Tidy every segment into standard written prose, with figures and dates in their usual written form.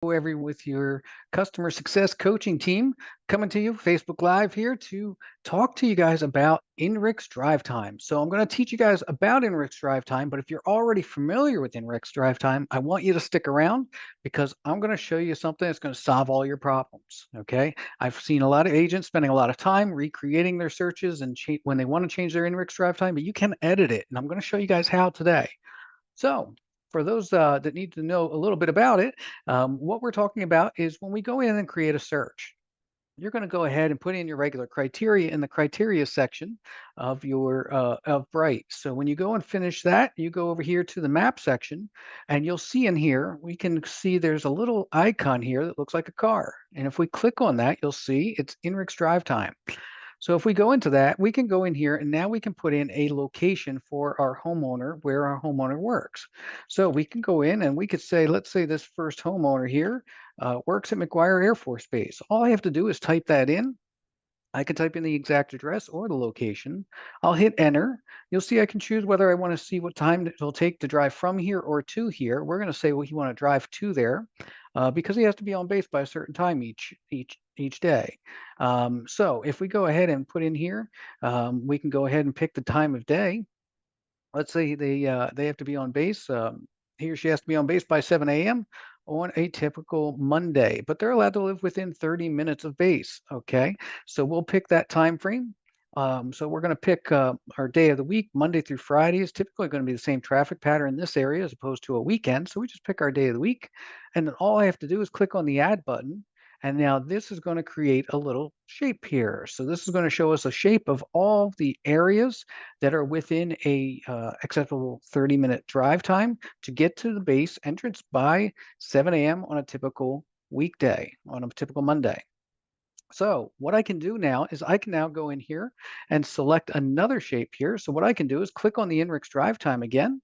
With your customer success coaching team coming to you Facebook Live here to talk to you guys about INRIX Drive Time. So I'm going to teach you guys about INRIX Drive Time, but if you're already familiar with INRIX Drive Time, I want you to stick around because I'm going to show you something that's going to solve all your problems. Okay. I've seen a lot of agents spending a lot of time recreating their searches and when they want to change their INRIX Drive Time, but you can edit it. And I'm going to show you guys how today. So for those that need to know a little bit about it, what we're talking about is when we go in and create a search, you're going to go ahead and put in your regular criteria in the criteria section of your of Bright. So when you go and finish that, you go over here to the map section, and you'll see in here we can see there's a little icon here that looks like a car. And if we click on that, you'll see it's INRIX Drive Time. So if we go into that, we can go in here and now we can put in a location for our homeowner where our homeowner works. So we can go in and we could say, let's say this first homeowner here works at McGuire Air Force Base. All I have to do is type that in. I can type in the exact address or the location. I'll hit enter. You'll see I can choose whether I want to see what time it'll take to drive from here or to here. We're going to say, well, you want to drive to there because he has to be on base by a certain time each day. So if we go ahead and put in here, we can go ahead and pick the time of day. Let's say they have to be on base. He or she has to be on base by 7 a.m. on a typical Monday, but they're allowed to live within 30 minutes of base. Okay, so we'll pick that time frame. So we're going to pick our day of the week. Monday through Friday is typically going to be the same traffic pattern in this area as opposed to a weekend. So we just pick our day of the week, and then all I have to do is click on the add button. And now this is going to create a little shape here. So this is going to show us a shape of all the areas that are within a acceptable 30-minute drive time to get to the base entrance by 7 a.m. on a typical weekday, on a typical Monday. So what I can do now is I can now go in here and select another shape here. So what I can do is click on the INRIX drive time again.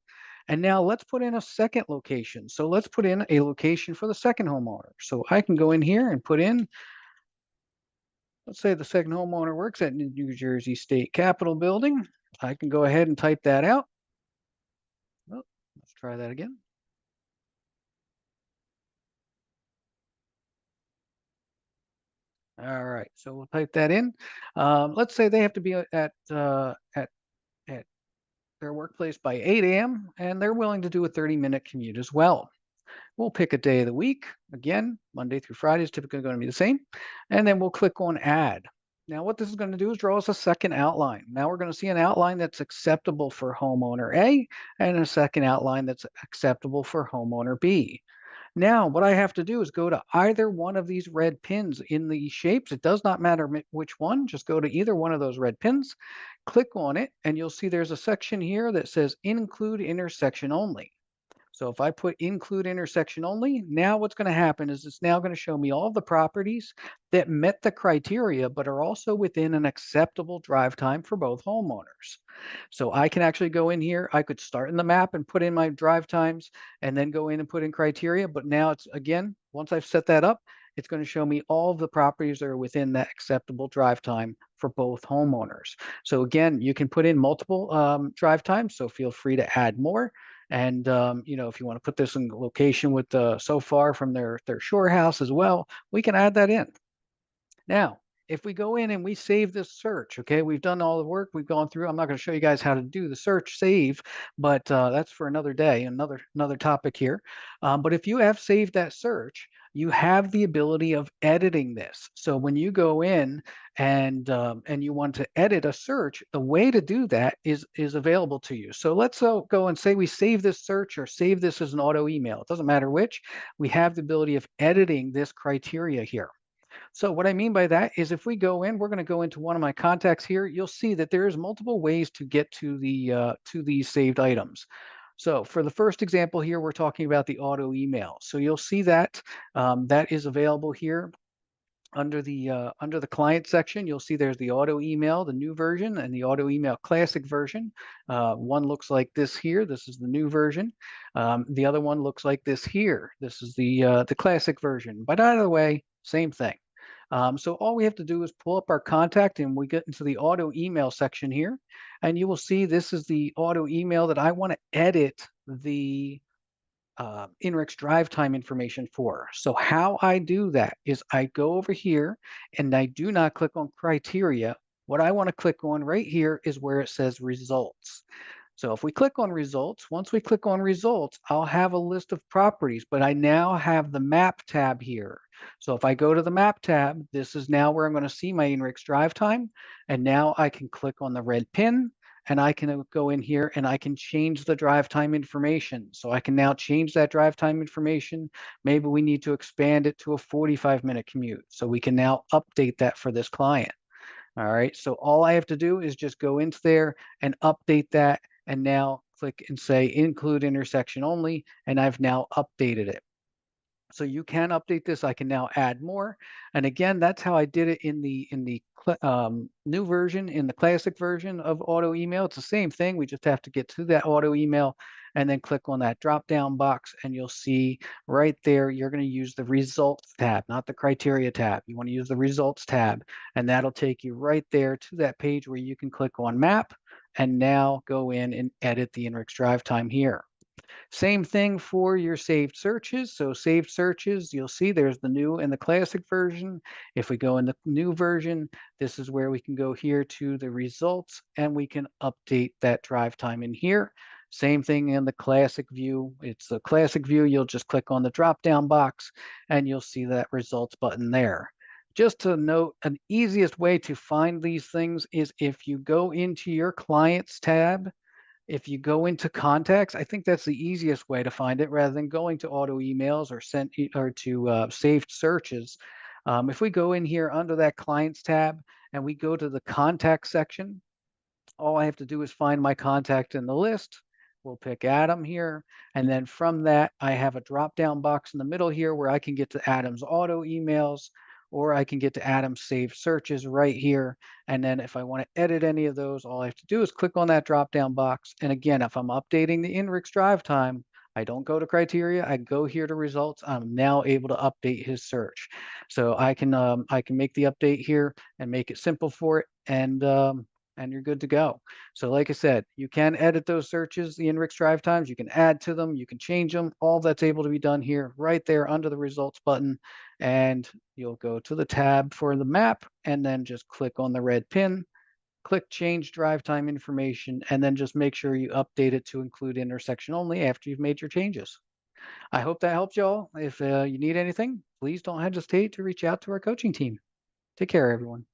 And now let's put in a second location. So let's put in a location for the second homeowner. So I can go in here and put in, let's say the second homeowner works at New Jersey State Capitol Building. I can go ahead and type that out. Oh, let's try that again. All right, so we'll type that in. Let's say they have to be at their workplace by 8 a.m. and they're willing to do a 30-minute commute as well. We'll pick a day of the week. Again, Monday through Friday is typically going to be the same. And then we'll click on add. Now, what this is going to do is draw us a second outline. Now we're going to see an outline that's acceptable for homeowner A and a second outline that's acceptable for homeowner B. Now, what I have to do is go to either one of these red pins in the shapes. It does not matter which one, just go to either one of those red pins, click on it, and you'll see there's a section here that says include intersection only. So if I put include intersection only, now what's going to happen is it's now going to show me all the properties that met the criteria, but are also within an acceptable drive time for both homeowners. So I can actually go in here. I could start in the map and put in my drive times and then go in and put in criteria. But now it's again, once I've set that up, it's going to show me all of the properties that are within that acceptable drive time for both homeowners. So again, you can put in multiple drive times. So feel free to add more. And if you want to put this in location with so far from their shore house as well, we can add that in. Now, if we go in and we save this search, okay, we've done all the work, we've gone through. I'm not going to show you guys how to do the search save, but that's for another day, another topic here. But if you have saved that search, you have the ability of editing this. So when you go in and you want to edit a search, the way to do that is available to you. So let's go and say we save this search or save this as an auto email. It doesn't matter which. We have the ability of editing this criteria here. So what I mean by that is if we go in, we're going to go into one of my contacts here. You'll see that there's multiple ways to get to these saved items. So for the first example here, we're talking about the auto email. So you'll see that that is available here under the client section. You'll see there's the auto email, the new version, and the auto email classic version. One looks like this here. This is the new version. The other one looks like this here. This is the classic version. But either way, same thing. So all we have to do is pull up our contact and we get into the auto email section here. And you will see this is the auto email that I want to edit INRIX drive time information for. So how I do that is I go over here and I do not click on criteria. What I want to click on right here is where it says results. So if we click on results, once we click on results, I'll have a list of properties, but I now have the map tab here. So if I go to the map tab, this is now where I'm going to see my INRIX drive time. And now I can click on the red pin and I can go in here and I can change the drive time information. So I can now change that drive time information. Maybe we need to expand it to a 45-minute commute. So we can now update that for this client. All right, so all I have to do is just go into there and update that, and now click and say include intersection only, and I've now updated it. So you can update this. I can now add more. And again, that's how I did it in the new version, in the classic version of auto email. It's the same thing. We just have to get to that auto email and then click on that drop down box. And you'll see right there, you're going to use the results tab, not the criteria tab. You want to use the results tab. And that'll take you right there to that page where you can click on map and now go in and edit the INRIX drive time here. Same thing for your saved searches. So saved searches, you'll see there's the new and the classic version. If we go in the new version, this is where we can go here to the results and we can update that drive time in here. Same thing in the classic view. It's the classic view. You'll just click on the drop down box and you'll see that results button there. Just to note, an easiest way to find these things is if you go into your clients tab. If you go into contacts, I think that's the easiest way to find it rather than going to auto emails or or to saved searches. If we go in here under that clients tab and we go to the contact section, all I have to do is find my contact in the list. We'll pick Adam here. And then from that, I have a drop down box in the middle here where I can get to Adam's auto emails, or I can get to Adam's saved searches right here. And then if I want to edit any of those, all I have to do is click on that drop down box. And again, if I'm updating the INRIX drive time, I don't go to criteria. I go here to results. I'm now able to update his search. So I can make the update here and make it simple for it. And you're good to go. So like I said, you can edit those searches, the INRIX drive times, you can add to them, you can change them. All that's able to be done here right there under the results button. And you'll go to the tab for the map and then just click on the red pin, click change drive time information, and then just make sure you update it to include intersection only after you've made your changes. I hope that helps y'all. If you need anything, please don't hesitate to reach out to our coaching team. Take care, everyone.